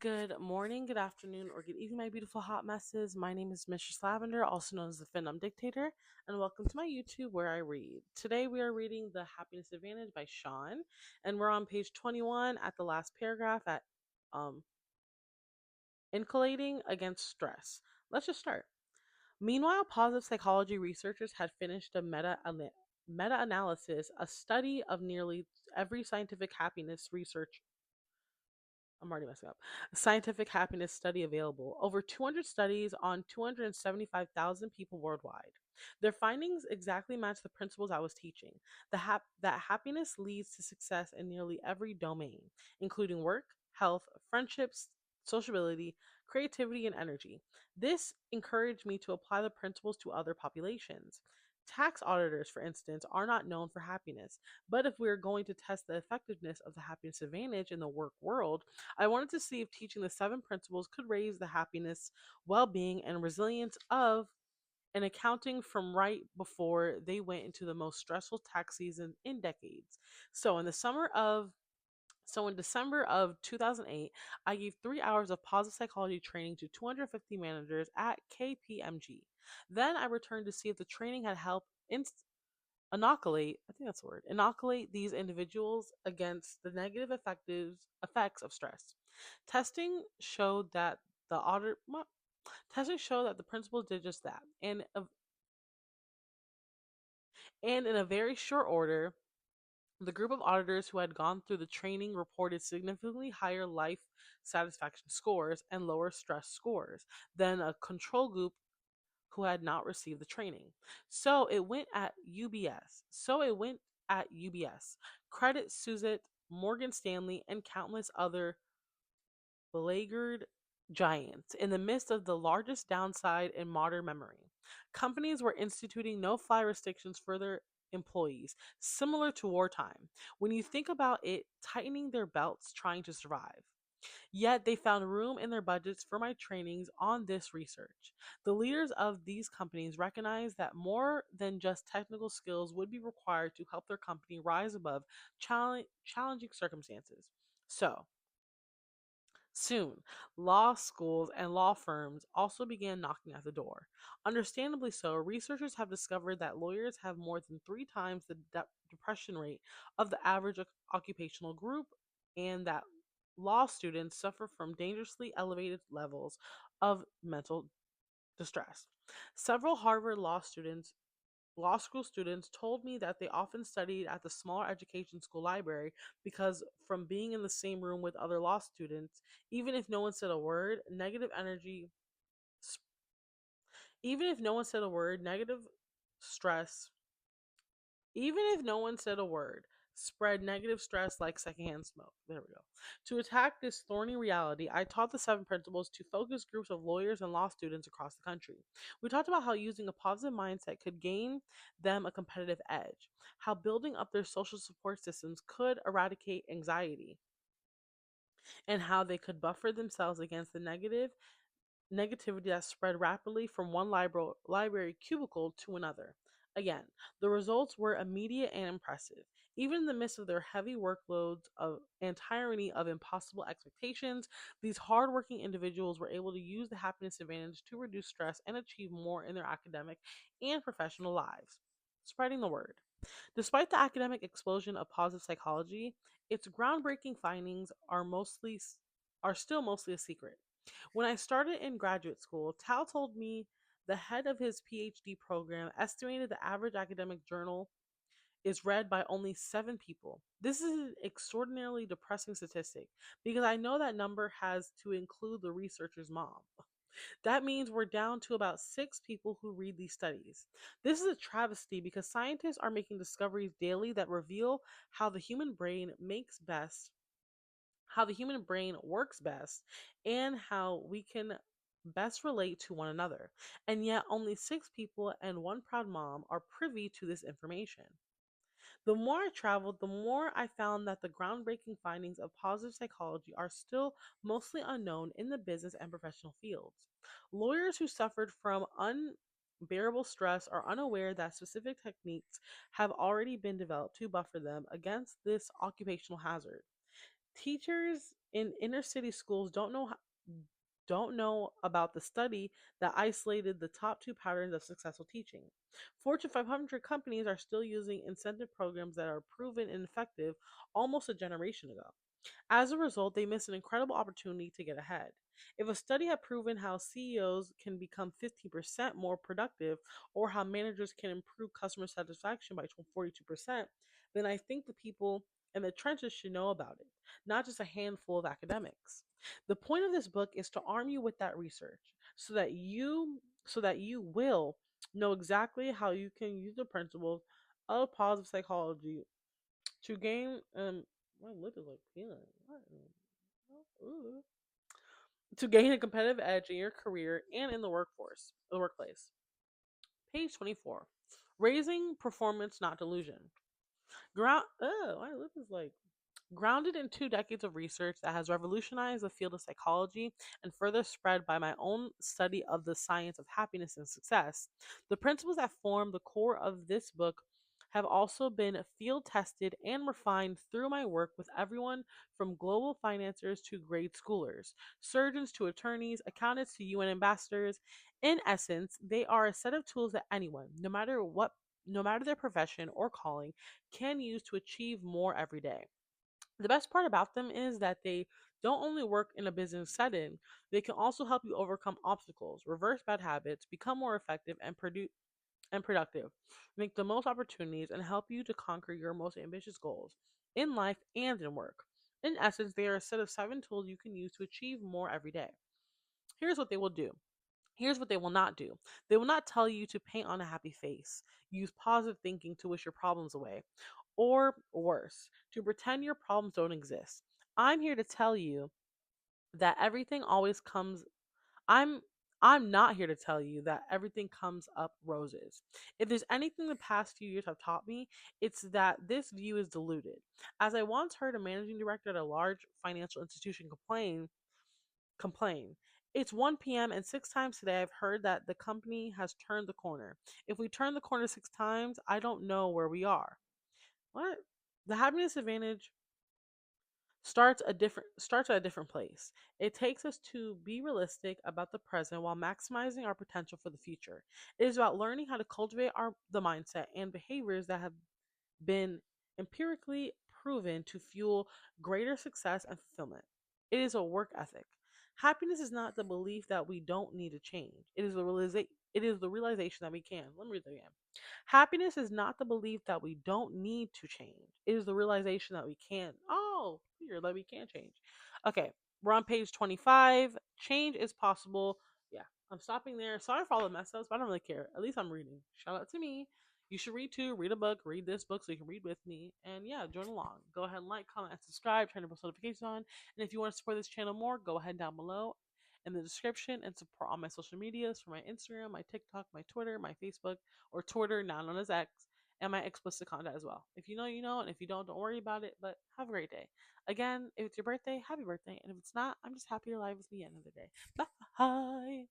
Good morning, good afternoon, or good evening, my beautiful hot messes. My name is Mistress Lavender, also known as the Phenom Dictator, and welcome to my YouTube where I read. Today we are reading The Happiness Advantage by Sean, and we're on page 21 at the last paragraph at um, Insulating Against Stress. Let's just start. Meanwhile, positive psychology researchers had finished a meta analysis, a study of nearly every scientific happiness research I'm already messing up. Scientific happiness study available. Over 200 studies on 275,000 people worldwide. Their findings exactly match the principles I was teaching. That happiness leads to success in nearly every domain, including work, health, friendships, sociability, creativity, and energy. This encouraged me to apply the principles to other populations. Tax auditors, for instance, are not known for happiness, but if we are going to test the effectiveness of the happiness advantage in the work world, I wanted to see if teaching the seven principles could raise the happiness, well being, and resilience of an accounting from right before they went into the most stressful tax season in decades. So in the summer of so in December of 2008, I gave 3 hours of positive psychology training to 250 managers at KPMG. Then I returned to see if the training had helped inoculate, I think that's the word, inoculate these individuals against the negative effects of stress. Testing showed that the audit well, testing showed that the principles did just that. And in a very short order, the group of auditors who had gone through the training reported significantly higher life satisfaction scores and lower stress scores than a control group who had not received the training. So it went at UBS. Credit Suzette, Morgan Stanley, and countless other beleaguered giants in the midst of the largest downside in modern memory. Companies were instituting no fly restrictions for their employees, similar to wartime. When you think about it, tightening their belts trying to survive. Yet they found room in their budgets for my trainings on this research. The leaders of these companies recognized that more than just technical skills would be required to help their company rise above challenging circumstances. So, soon, law schools and law firms also began knocking at the door. Understandably so, researchers have discovered that lawyers have more than three times the depression rate of the average occupational group, and that law students suffer from dangerously elevated levels of mental distress. Several Harvard law school students told me that they often studied at the smaller education school library because from being in the same room with other law students, even if no one said a word, even if no one said a word, negative stress, even if no one said a word, spread negative stress like secondhand smoke. There we go. To attack this thorny reality, I taught the seven principles to focus groups of lawyers and law students across the country. We talked about how using a positive mindset could gain them a competitive edge, how building up their social support systems could eradicate anxiety, and how they could buffer themselves against the negativity that spread rapidly from one library cubicle to another. Again, the results were immediate and impressive. Even in the midst of their heavy workloads and tyranny of impossible expectations, these hardworking individuals were able to use the happiness advantage to reduce stress and achieve more in their academic and professional lives. Spreading the word. Despite the academic explosion of positive psychology, its groundbreaking findings are still mostly a secret. When I started in graduate school, Tal told me the head of his PhD program estimated the average academic journal is read by only 7 people. This is an extraordinarily depressing statistic because I know that number has to include the researcher's mom. That means we're down to about 6 people who read these studies. This is a travesty because scientists are making discoveries daily that reveal how the human brain works best, and how we can best relate to one another. And yet, only 6 people and one proud mom are privy to this information. The more I traveled, the more I found that the groundbreaking findings of positive psychology are still mostly unknown in the business and professional fields. Lawyers who suffered from unbearable stress are unaware that specific techniques have already been developed to buffer them against this occupational hazard. Teachers in inner city schools don't know about the study that isolated the top two patterns of successful teaching. Fortune 500 companies are still using incentive programs that are proven ineffective almost a generation ago. As a result, they miss an incredible opportunity to get ahead. If a study had proven how CEOs can become 15% more productive or how managers can improve customer satisfaction by 42%, then I think the people in the trenches should know about it, not just a handful of academics. The point of this book is to arm you with that research so that you will know exactly how you can use the principles of positive psychology to gain my lip is like peeling. Ooh. To gain a competitive edge in your career and in the workplace. Page 24. Raising performance, not delusion. My lip is like grounded in 2 decades of research that has revolutionized the field of psychology and further spread by my own study of the science of happiness and success, the principles that form the core of this book have also been field tested and refined through my work with everyone from global financiers to grade schoolers, surgeons to attorneys, accountants to UN ambassadors. In essence, they are a set of tools that anyone, no matter their profession or calling, can use to achieve more every day. The best part about them is that they don't only work in a business setting, they can also help you overcome obstacles, reverse bad habits, become more effective and productive, make the most opportunities, and help you to conquer your most ambitious goals in life and in work. In essence, they are a set of 7 tools you can use to achieve more every day. Here's what they will do. Here's what they will not do. They will not tell you to paint on a happy face, use positive thinking to wish your problems away, or worse, to pretend your problems don't exist. I'm here to tell you that everything always comes I'm I'm not here to tell you that everything comes up roses. If there's anything the past few years have taught me, it's that this view is diluted. As I once heard a managing director at a large financial institution complain. It's 1 p.m. and 6 times today I've heard that the company has turned the corner. If we turn the corner 6 times, I don't know where we are. What? The happiness advantage starts at a different place. It takes us to be realistic about the present while maximizing our potential for the future. It is about learning how to cultivate the mindset and behaviors that have been empirically proven to fuel greater success and fulfillment. It is a work ethic. Happiness is not the belief that we don't need to change. It is the realization that we can. Let me read that again. Happiness is not the belief that we don't need to change. It is the realization that we can. Oh, here that we can change. Okay, we're on page 25. Change is possible. Yeah, I'm stopping there. Sorry for all the mess ups, but I don't really care. At least I'm reading. Shout out to me. You should read too. Read a book. Read this book so you can read with me. And yeah, join along. Go ahead and like, comment, and subscribe. Turn your post notifications on. And if you want to support this channel more, go ahead down below in the description and support all my social medias for my Instagram, my TikTok, my Twitter, my Facebook, or Twitter, now known as X, and my explicit content as well. If you know, you know. And if you don't worry about it. But have a great day. Again, if it's your birthday, happy birthday. And if it's not, I'm just happy you're alive with me at the end of the day. Bye.